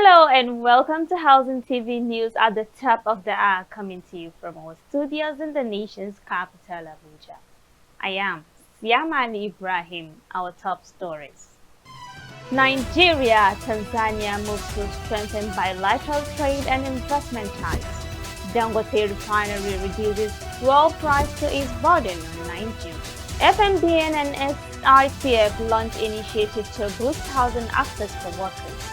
Hello and welcome to Housing TV News at the top of the hour, coming to you from our studios in the nation's capital, Abuja. I am Siamani Ibrahim. Our top stories. Nigeria, Tanzania moves to strengthen bilateral trade and investment ties. Dangote refinery reduces fuel price to ease burden on Nigeria. FMBN and SITF launch initiative to boost housing access for workers.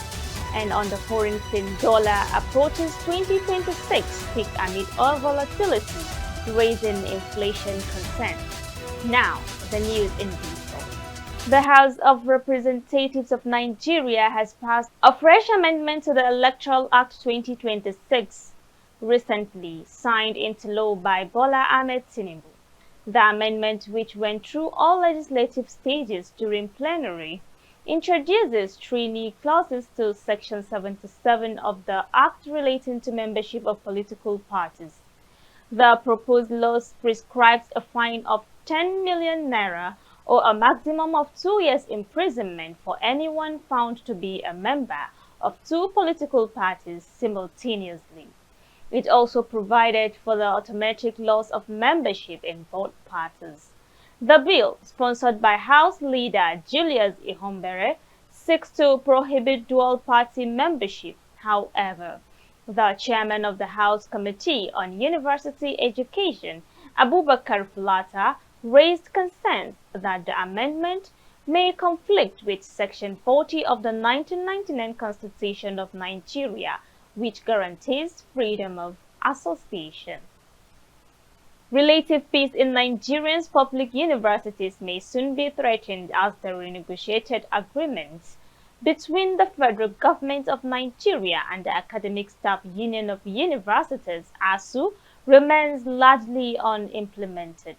And on the foreign scene, dollar approaches 2026 peak amid oil volatility, raising inflation concern. Now, the news in detail. The House of Representatives of Nigeria has passed a fresh amendment to the Electoral Act 2026, recently signed into law by Bola Ahmed Tinubu. The amendment, which went through all legislative stages during plenary, introduces three new clauses to Section 77 of the Act relating to membership of political parties. The proposed law prescribes a fine of 10 million naira or a maximum of 2 years imprisonment for anyone found to be a member of two political parties simultaneously. It also provided for the automatic loss of membership in both parties. The bill, sponsored by House Leader Julius Ihombere, seeks to prohibit dual-party membership. However, the chairman of the House Committee on University Education, Abubakar Fulata, raised concerns that the amendment may conflict with Section 40 of the 1999 Constitution of Nigeria, which guarantees freedom of association. Relative peace in Nigeria's public universities may soon be threatened as the renegotiated agreements between the federal government of Nigeria and the Academic Staff Union of Universities (ASU) remains largely unimplemented,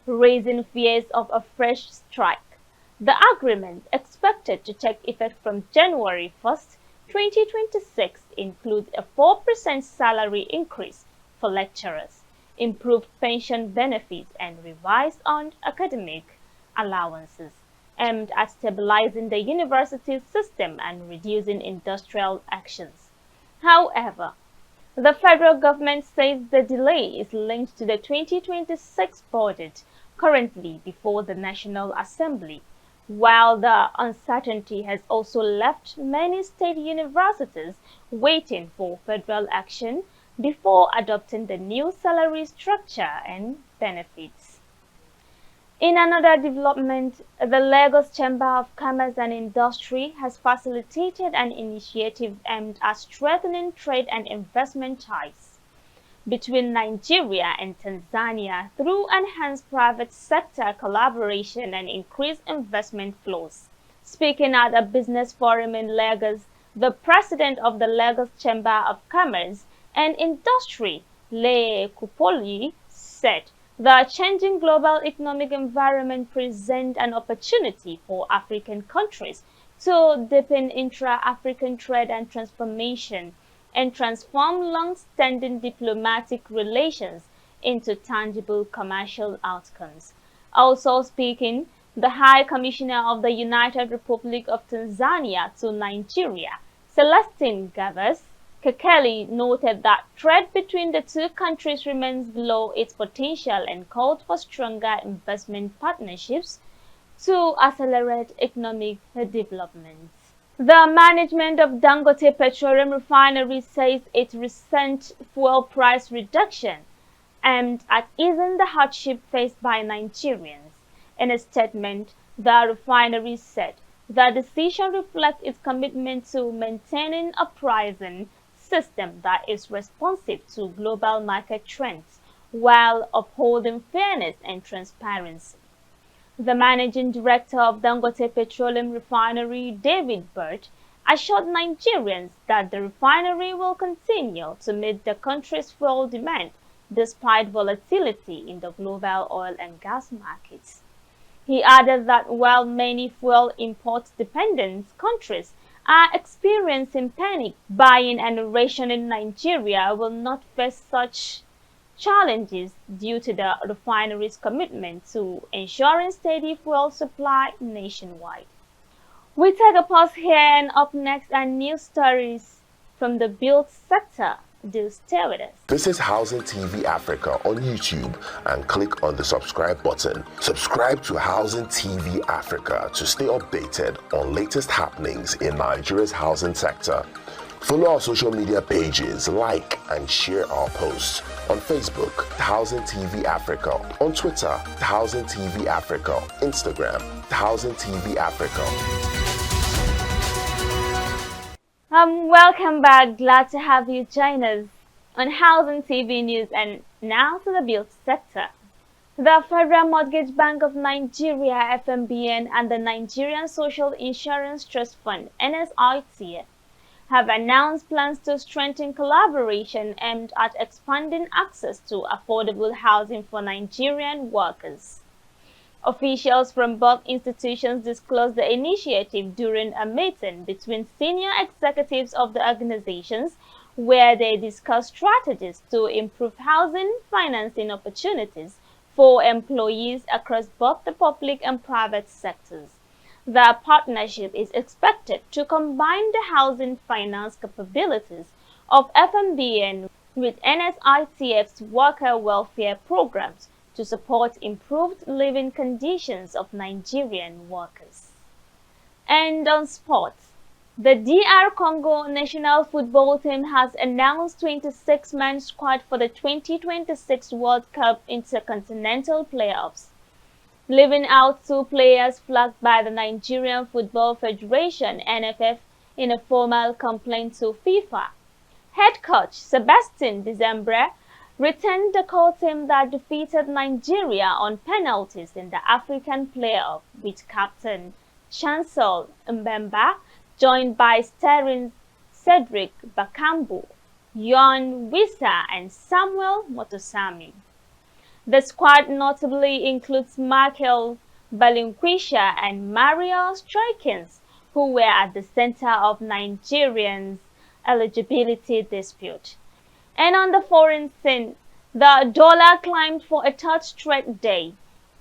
raising fears of a fresh strike. The agreement, expected to take effect from January 1st, 2026, includes a 4% salary increase for lecturers, improved pension benefits, and revised on academic allowances, aimed at stabilizing the university system and reducing industrial actions. However, the federal government says the delay is linked to the 2026 budget currently before the National Assembly, while the uncertainty has also left many state universities waiting for federal action before adopting the new salary structure and benefits. In another development, the Lagos Chamber of Commerce and Industry has facilitated an initiative aimed at strengthening trade and investment ties between Nigeria and Tanzania through enhanced private sector collaboration and increased investment flows. Speaking at a business forum in Lagos, the president of the Lagos Chamber of Commerce and Industry, Le Kupoli, said the changing global economic environment presents an opportunity for African countries to deepen intra-African trade and transformation and transform long-standing diplomatic relations into tangible commercial outcomes. Also speaking, the High Commissioner of the United Republic of Tanzania to Nigeria, Celestine Gavas Kekeli, noted that trade between the two countries remains below its potential and called for stronger investment partnerships to accelerate economic development. The management of Dangote Petroleum Refinery says its recent fuel price reduction aimed at easing the hardship faced by Nigerians. In a statement, the refinery said the decision reflects its commitment to maintaining a pricing system that is responsive to global market trends while upholding fairness and transparency. The managing director of Dangote Petroleum Refinery, David Burt, assured Nigerians that the refinery will continue to meet the country's fuel demand despite volatility in the global oil and gas markets. He added that while many fuel import-dependent countries are experiencing panic buying and rationing, Nigeria will not face such challenges due to the refinery's commitment to ensuring steady fuel supply nationwide. We take a pause here, and up next are news stories from the built sector. Do stay with us. Visit Housing TV Africa on YouTube and click on the subscribe button. Subscribe to Housing TV Africa to stay updated on latest happenings in Nigeria's housing sector. Follow our social media pages, like and share our posts. On Facebook, Housing TV Africa. On Twitter, Housing TV Africa. Instagram, Housing TV Africa. Welcome back. Glad to have you join us on Housing TV News. And now to the built sector. The Federal Mortgage Bank of Nigeria (FMBN) and the Nigerian Social Insurance Trust Fund (NSITF) have announced plans to strengthen collaboration aimed at expanding access to affordable housing for Nigerian workers. Officials from both institutions disclosed the initiative during a meeting between senior executives of the organizations, where they discussed strategies to improve housing financing opportunities for employees across both the public and private sectors. The partnership is expected to combine the housing finance capabilities of FMBN with NSITF's worker welfare programs to support improved living conditions of Nigerian workers. And on sports, the DR Congo national football team has announced 26-man squad for the 2026 World Cup Intercontinental Playoffs, leaving out 2 players flagged by the Nigerian Football Federation (NFF) in a formal complaint to FIFA. Head coach Sebastien Desembre returned the core team that defeated Nigeria on penalties in the African playoff, with captain Chancel Mbemba joined by Sterling Cedric Bakambu, Yohan Wissa, and Samuel Motosami. The squad notably includes Michael Balinquisha and Mario Strikins, who were at the center of Nigerians' eligibility dispute. And on the foreign scene, the dollar climbed for a third straight day,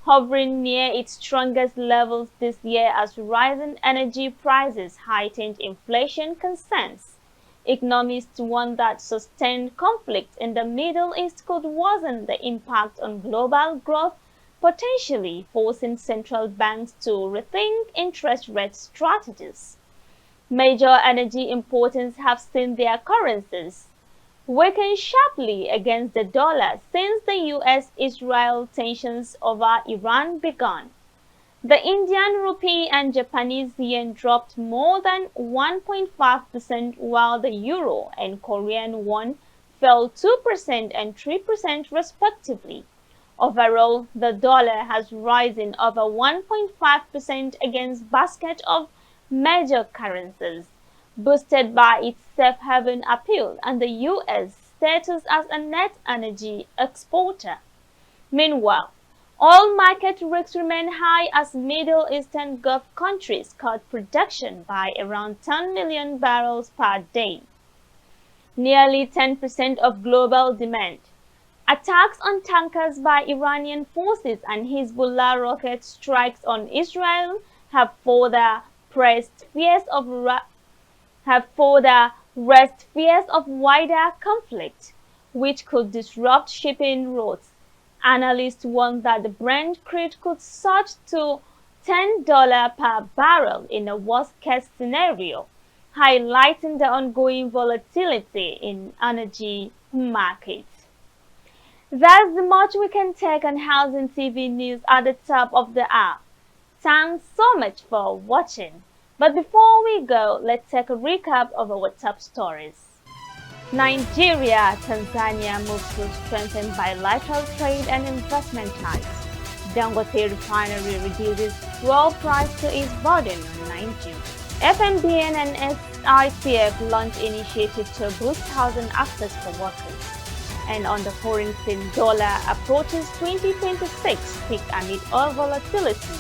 hovering near its strongest levels this year as rising energy prices heightened inflation concerns. Economists warn that sustained conflict in the Middle East could worsen the impact on global growth, potentially forcing central banks to rethink interest rate strategies. Major energy importers have seen their currencies weaken sharply against the dollar since the US-Israel tensions over Iran began. The Indian rupee and Japanese yen dropped more than 1.5%, while the euro and Korean won fell 2% and 3% respectively. Overall, the dollar has risen over 1.5% against a basket of major currencies, boosted by its safe haven appeal and the U.S. status as a net energy exporter. Meanwhile, oil market risks remain high as Middle Eastern Gulf countries cut production by around 10 million barrels per day, nearly 10% of global demand. Attacks on tankers by Iranian forces and Hezbollah rocket strikes on Israel have further raised fears of wider conflict, which could disrupt shipping routes. Analysts warn that the Brent crude could surge to $10 per barrel in a worst-case scenario, highlighting the ongoing volatility in energy markets. That's much we can take on Housing TV News at the top of the hour. Thanks so much for watching. But before we go, let's take a recap of our top stories. Nigeria, Tanzania moves to strengthen bilateral trade and investment ties. Dangote Refinery reduces fuel price to ease burden on Nigeria. FMBN and SITF launch initiative to boost housing access for workers. And on the foreign scene, dollar approaches 2026 peak amid oil volatility,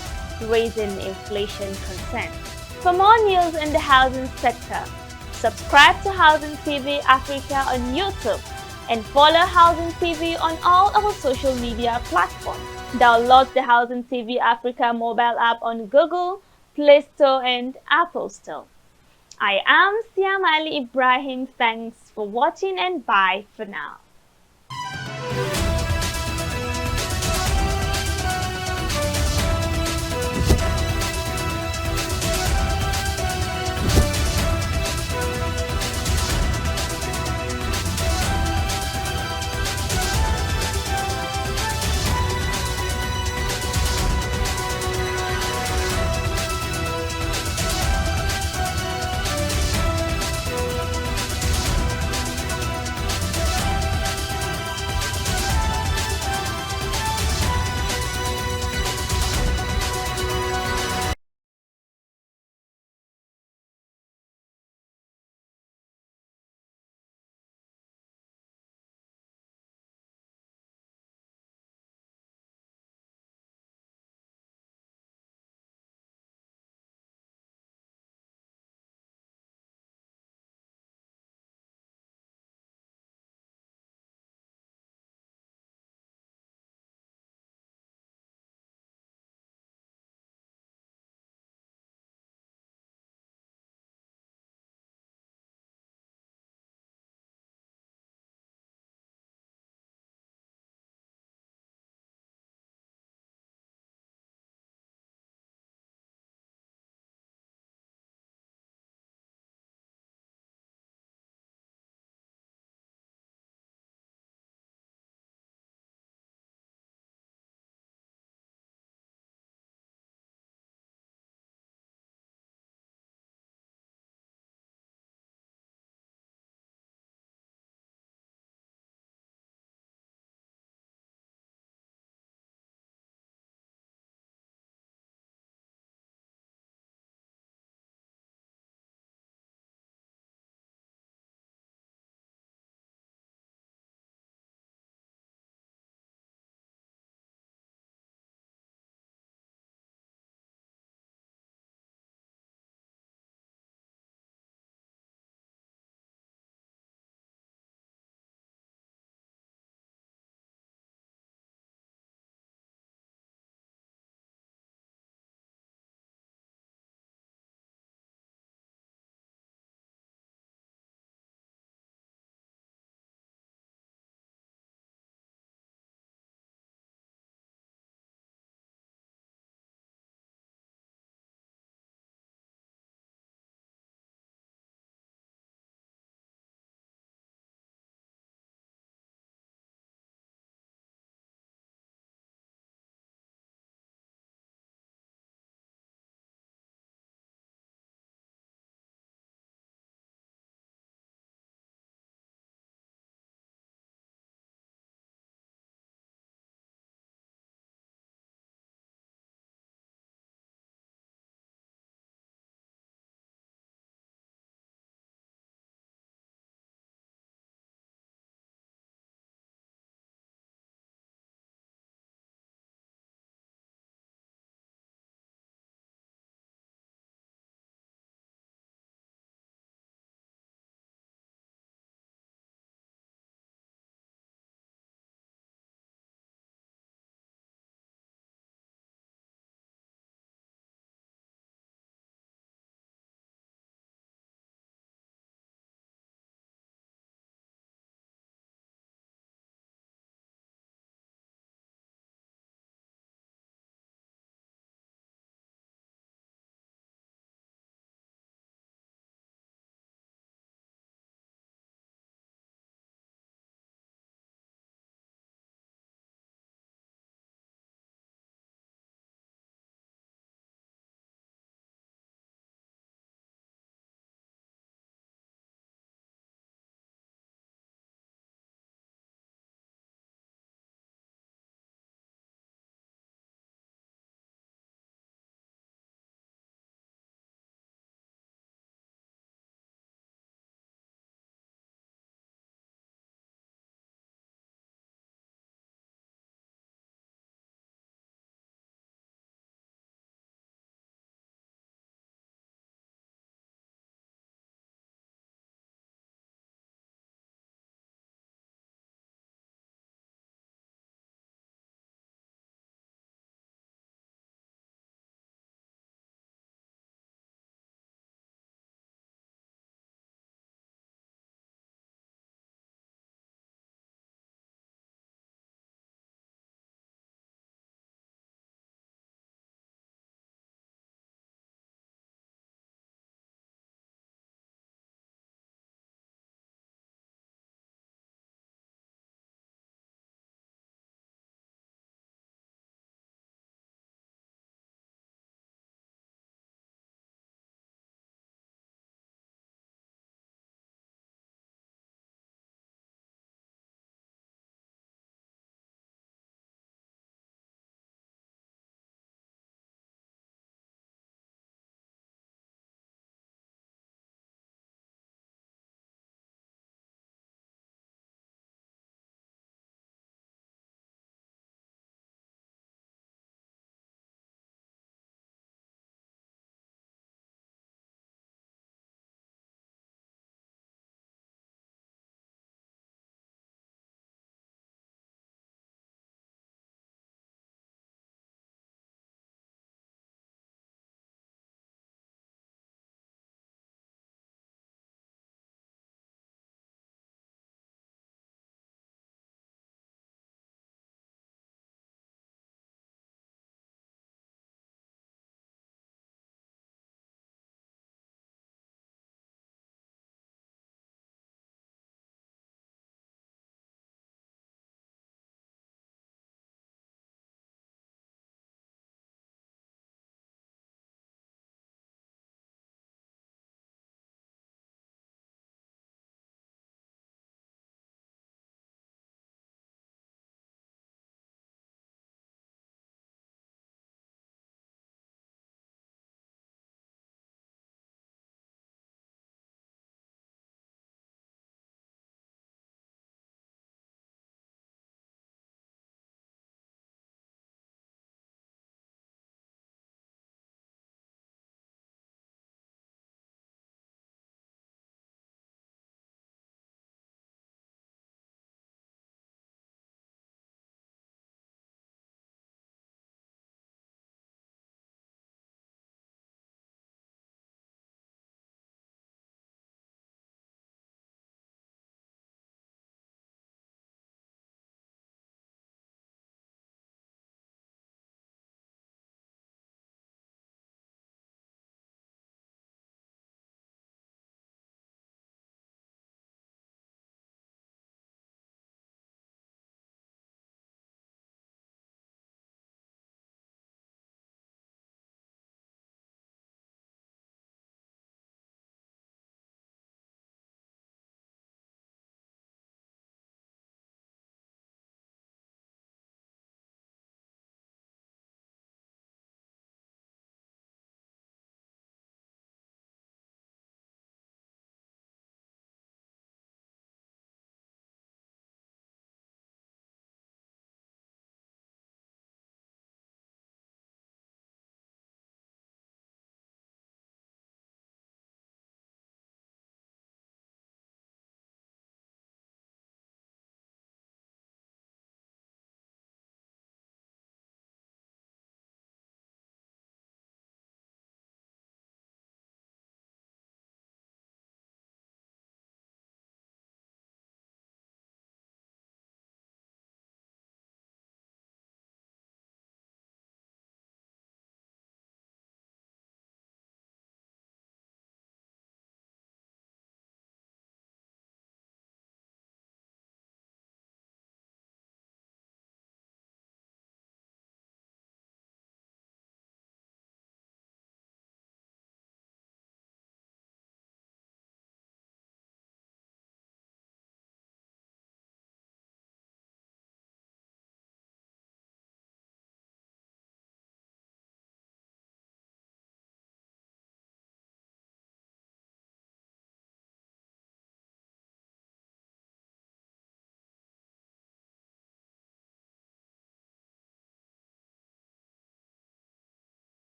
raising inflation concerns. For more news in the housing sector, subscribe to Housing TV Africa on YouTube and follow Housing TV on all our social media platforms. Download the Housing TV Africa mobile app on Google Play Store and Apple Store. I am Siam Ali Ibrahim. Thanks for watching and bye for now.